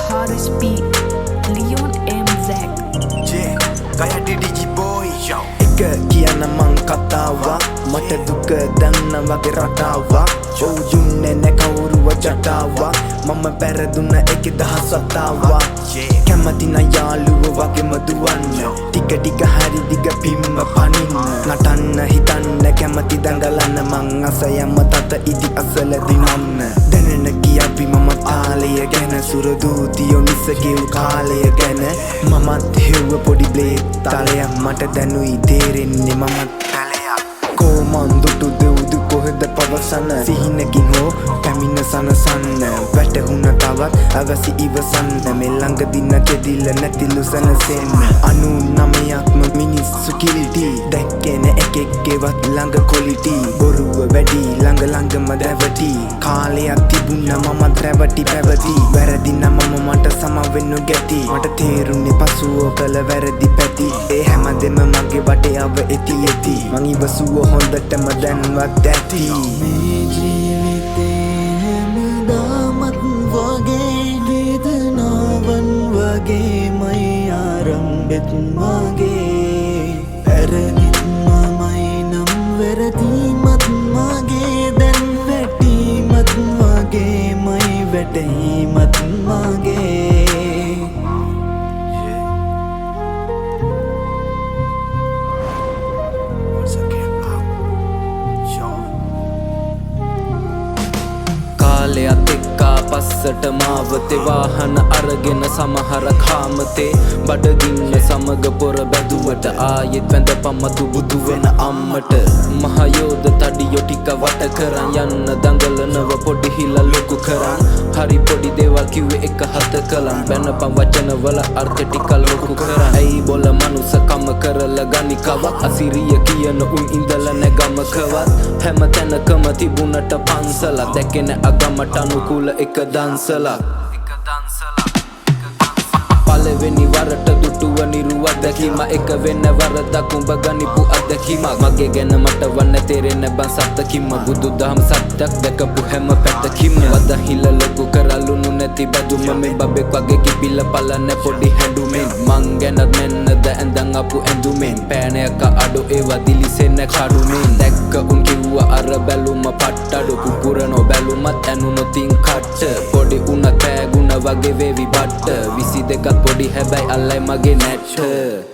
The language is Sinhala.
hardest beat, Leon M. Zach. Yeah, kaya DDG boy, yo. කියන මං කතාවක් මට දුක දන්න වගේ රටාවක් ඔවුන්නේ නැ කවුරුව ජටාවක් මම පැරදුන එක දහස් වතාවක් කැමතින යාළුව වගේම දුවන්න ටික ටික හරි දිග පිම්ම පනින්න නටන්න හිතන්න කැමති දඟලන්න මං අසයම තත ඉදි අසල දිනන්න දැනෙන කියපි මම තාලය ගැන සුරදූතියෝ නිසගෙව් කාලය ගැන මමත් හෙව්ව පොඩි බ්ලේඩ් තාලයක් මට දැනුයි තේරෙන්නේ මමත් කෝමන් දුටු දෙව්දු කොහෙද පවසන්න සිහිනකින් හෝ පැමිණ සනසන්න වැටහුණ තවත් අවසි ඉවසන්න මේ ළඟදින කෙදිල්ල නැතිලු සැනසෙන්න 99ක්ම මිනිස්සු කිලිටි දැක්කෙන එකෙක්ගෙවත් ළඟ කොලිටි බොරුව වැඩි ළඟ ළඟම දැවටි කාලයක් තිබුණ මමත් රැවටි පැවති වැරදින මම මට සමවෙන්නු ගැති මට තේරුණේ පසුව කළ වැරදි පැති ඒ හැමදෙම මගේ වටේ අව ඇති ඇති මං ඉවසුව හොඳටම දැන්වත් ඇති මේ ජීවිතේ හැමදාමත් වගේ වේදනාවන් වගේමයි ආරම්භෙත් මගේ පැරණිත් මමයි නම් වැරදීමත් මගේ දැන් වැටීමත් වගේමයි වැටීමත් මගේ කාලයත් එක්කා පස්සට මාවතේ වාහන අරගෙන සමහර කාමතේ බඩගින්න සමග පොර බැදුවට ආයෙත් වැඳ පමතු බුදු වෙන අම්මට මහයෝධ තඩියෝ ටික වට කරන් යන්න දඟලනව පොඩි හිලා ලොකු කරන් හරි පොඩි දේවල් කිව්වේ එක හත කලන් බැනපන් වචන වල අර්ථ ටික ලොකු කරන් ඇයි බොල මනුස්සකම කරලා ගනි කවක් අසිරිය කියන උන් ඉඳලා නැගමකවත් හැම තැනකම තිබුණට පන්සලක් දැකෙන අගමට අනුකූල එක දන්සලක් පළවෙනි වරට දුටුව නිරුව අත්දැකීම එක වෙන්න වරදක් උඹ ගනිපු අත්දැකීමක් මගේ ගැන මට වන්න තේරෙන්න බං සත්තකින්ම බුදු දහම සත්‍යක් දැකපු හැම පැත්තකින්ම වදහිල ලොකු කරලුණු නැති බැදුම මේ බබෙක් වගේ කිපිල බලන්න පොඩි හැඩුමෙන් මං ගැනත් මෙන්නද ඇඳන් අපු ඇඳුමෙන් පෑනයක අඩු ඒවා දිලිසෙන්න කඩුමෙන් දැක්ක උන් කිව්වා අර බැලුම පට්ටඩු පුපුරනෝ බැලුමත් ඇනුනොතින් කට්ට පොඩි උනත් පෑගුණ වගේ වේවි බට්ට 22ත් පොඩි හැබැයි අල්ලයි මගේ නැට්ට